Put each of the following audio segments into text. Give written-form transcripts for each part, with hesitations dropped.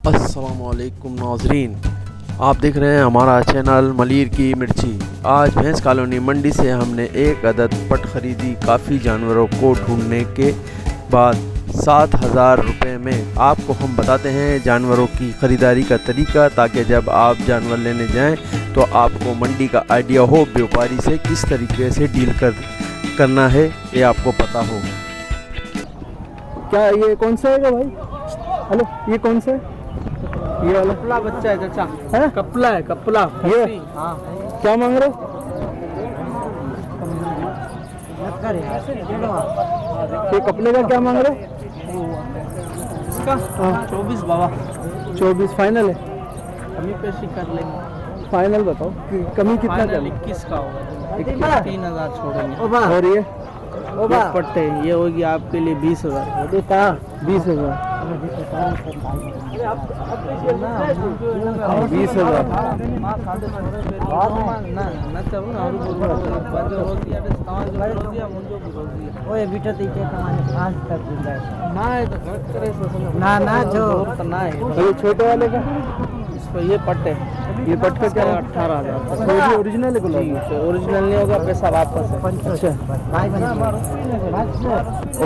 अस्सलामुअलैकुम नाज़रीन, आप देख रहे हैं हमारा चैनल मलिर की मिर्ची। आज भैंस कॉलोनी मंडी से हमने एक अदद पट ख़रीदी। काफ़ी जानवरों को ढूंढने के बाद 7,000 रुपये में आपको हम बताते हैं जानवरों की ख़रीदारी का तरीका, ताकि जब आप जानवर लेने जाएं तो आपको मंडी का आइडिया हो, व्यापारी से किस तरीके से डील करना है ये आपको पता हो। क्या ये कौन सा है भाई? हेलो, ये कौन सा है? ये वाला कपला बच्चा है चाचा, है? कपला है, कपला। ये हाँ, क्या मांग रहे हो? ये कपड़े का क्या मांग रहे हो? इसका 24 बाबा। 24 फाइनल है? कमी पेशी कर लेंगे। फाइनल बताओ कि कमी कितना कर 21 का होगा, 3,000 छोड़ेंगे। और ये पट्टे ये होगी आपके लिए 20,000। 20,000। 20,000। छोटे वाले का इसको ये पट्टे, ये पट का क्या? 18,000। ओरिजिनल है गुलाबी? ओरिजिनल नहीं होगा, पैसा वापस है। अच्छा,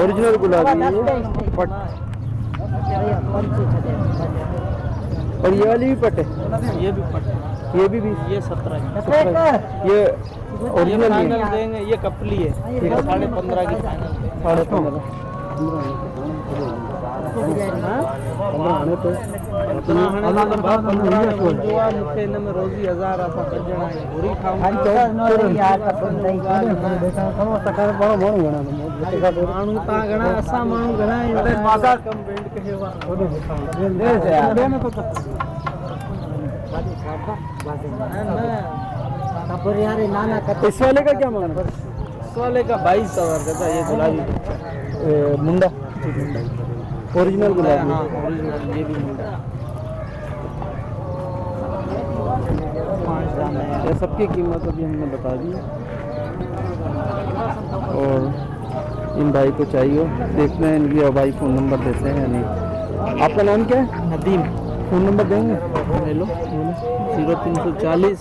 ओरिजिनल गुलाबी पट। और ये वाली भी पट है? ये भी पट्टे, ये भी 20? ये 17। ये ये ओरिजिनल फाइनल देंगे। ये कपली है, 15.5 की फाइनल। 15.5 रोजी 1000 ऐसा कर देना है। पूरी माण्हू तव्हां घणा, असां माण्हू घणा आहियूं। कम बैंड कहेवा इस वाले का क्या मांगना? इस वाले का 22,000 देता। ये गुलाबी मुंडा ओरिजिनल गुलाबी? हाँ, ओरिजिनल। ये भी मुंडा। ये सबकी कीमत अभी हमने बता दी। और इन भाई को चाहिए, देखते हैं इनकी भाई फ़ोन नंबर देते हैं या नहीं। आपका नाम क्या है? नदीम। फ़ोन नंबर देंगे? ले लो। 0340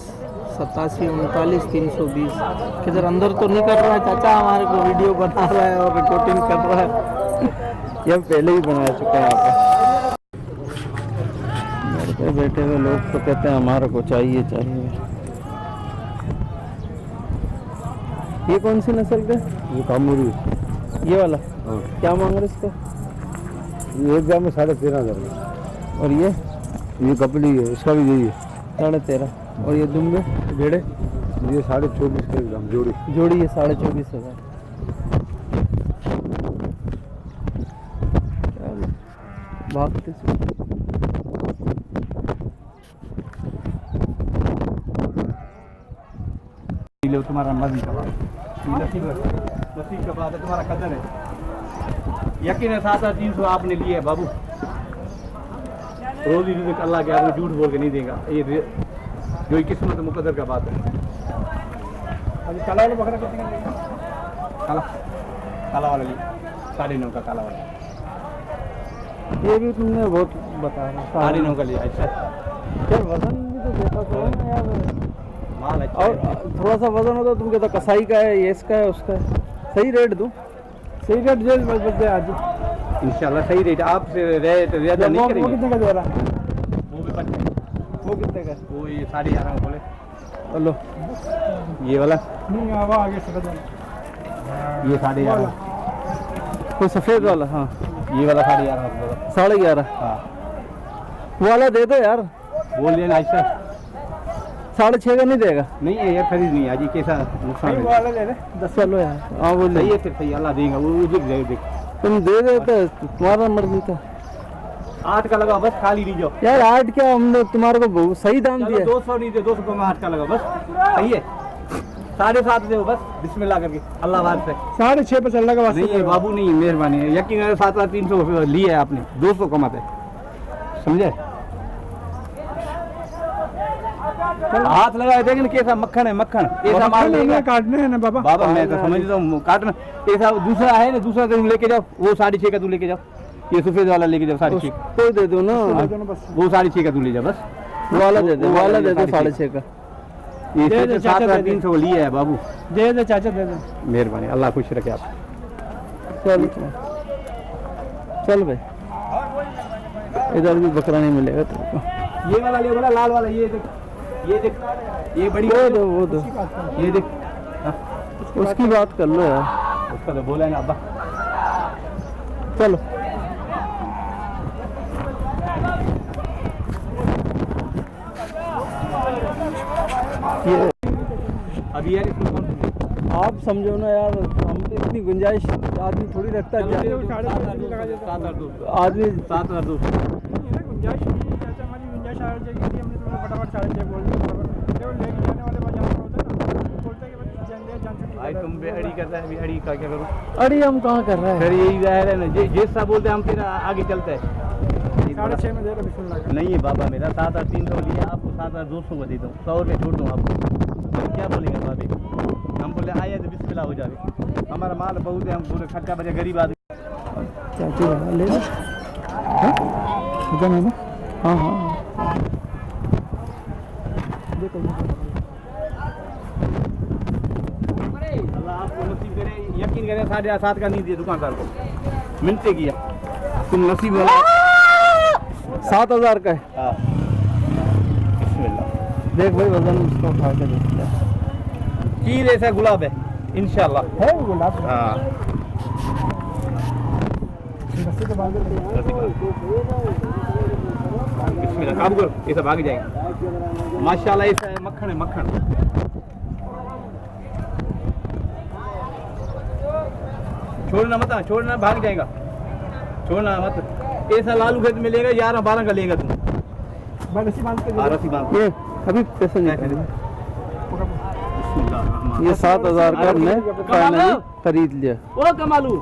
87 39 320। किधर अंदर तो नहीं कर रहा है चाचा? हमारे को वीडियो बना रहा है और रिकॉर्डिंग कर रहा है। ये हम पहले ही बना चुके हैं यहाँ पे। बैठे हुए लोग तो कहते हैं हमारे को चाहिए। ये कौन सी नस्ल का? ये कामूरी। ये वाला? हाँ। क्या मांग रहे इसका? ये एक ग्राम में 13,500। और ये कपड़ी है, इसका भी यही है 13.5। और ये दुम्बे भेड़े? ये 24.5 ग्राम जोड़ी। जोड़ी है 24,500। भागते से तुम्हारा नसीब का बात है, तुम्हारा कदर है। यकीन है 300 आपने लिए है बाबू। रोजी रिज़्क़ अल्लाह के आदमी झूठ बोल के नहीं देगा। ये जो किस्मत मुकद्दर का बात है। अभी काला वाला बकरा कितने का देगा? काला वाला लिए 9.5 का काला वाला। ये भी तुमने बहुत बता रहा। 9.5 का लिया। अच्छा, क्या वजन भी तो देता तो है ना यार। माल अच्छा और थोड़ा सा वजन होता तुम कहता कसाई का है, ये इसका है, उसका है। सही रेट दूँ? सही रेट जेल बस आज इंशाल्लाह सही रेट। आपसे रेट ज़्यादा नहीं करेंगे। वो कितने का दे रहा? वो भी 25। वो कितने का? वो ये 11.5 बोले। हेलो, ये वाला नहीं आवा आगे से ये 11.5। कोई सफ़ेद वाला? हाँ, ये वाला 11.5 11.5। हाँ, वो वाला दे दो यार। बोल दिया ना ऐसा। 6.5 का नहीं देगा? नहीं है यार, खरीद नहीं आज। कैसा नुकसान है? वाला ले ले 10 वालो यार। हाँ बोल सही है, फिर सही अल्लाह देगा। वो देख तुम दे देते, तुम्हारा मर्जी था। 8 का लगा बस, खाली नहीं जाओ यार। 8 क्या, हमने तुम्हारे को बहुत सही दाम दिया। 200 नहीं दे, 200 में 8 का लगा बस। सही है, 7.5 दे बस, बिस्मिल्लाह करके अल्लाह बात से। 6.5 पे चलने का नहीं है बाबू, नहीं, मेहरबानी है। यकीन है 7,300 लिए है आपने, 200 कमाते, समझे? हाथ लगाए देखें कैसा मक्खन है। मक्खन ऐसा माल काटने है ना बाबा। बाबा मैं तो समझता हूँ काटना। ऐसा दूसरा है ना, दूसरा तुम लेके जाओ, वो 6.5 का तुम लेके जाओ। ये सफेद वाला लेके जाओ 6.5 कोई दे दो ना, वो 6.5 का तू ले जा बस। वो वाला दे दो, वाला दे दो 6.5 का। ये दे दे चाचा, दे दे। 350 लिया है बाबू। दे दे चाचा, दे दे। मेहरबानी, अल्लाह खुश रखे आप। चल चल भाई, इधर भी बकरा नहीं मिलेगा तेरे को। ये वाला ले, वाला लाल वाला, ये देख, ये देख, ये बड़ी वो दो, वो दो, ये देख। हाँ, उसकी बात कर लो यार। उसका तो बोला है ना अब्बा। चलो ये अभी यार इसमें कौन सी आप समझो ना यार, हम तो इतनी गुंजाइश आदमी थोड़ी रखता है। आदमी 7,200 भाई तुम भी अड़ी करता है, अभी अड़ी का क्या करूँ? अरे हम कहाँ कर रहे हैं? फिर यही जाहिर है ना, जैसा बोलते हैं हम तेरा आगे चलते हैं। 6.5 में दे दो, बिस्मिल्लाह। नहीं है बाबा, मेरा 7,300 लिया, आपको 7,200 को दे दूँ, 100 रुपये छोड़ दूँ आपको। तो क्या बोलेंगे बाबे? हम बोले आया तो बिस्मिल्लाह हो जाए, हमारा माल बहुत है, हम पूरे खर्चा बचे, गरीब आदमी। चाची वाला ले लो। हाँ हाँ हाँ, देखो अल्लाह आपको नसीब करे, यकीन करें 7.5 का नहीं दिया दुकानदार को, मिलते किया तुम नसीब वाला। 7,000 का है। हाँ बिस्मिल्लाह। देख भाई, वजन उसका उठा के देख लिया। चीर ऐसा गुलाब है इंशाल्लाह। है वो गुलाब। हाँ रस्सी के बांध दो। बिस्मिल्लाह, काम करो, ये सब भाग जाएंगे माशाल्लाह। ऐसा है, मक्खन है, मक्खन। छोड़ना मत, छोड़ना, भाग जाएगा, छोड़ना मत। ऐसा लालू खेत मिलेगा 11-12 का लेगा तुम। रस्सी बांध के रस्सी बांध। ये अभी पैसे नहीं खरीदे। बिस्मिल्लाह। ये 7,000 का हमने फाइनली खरीद लिया। ओ कमालू,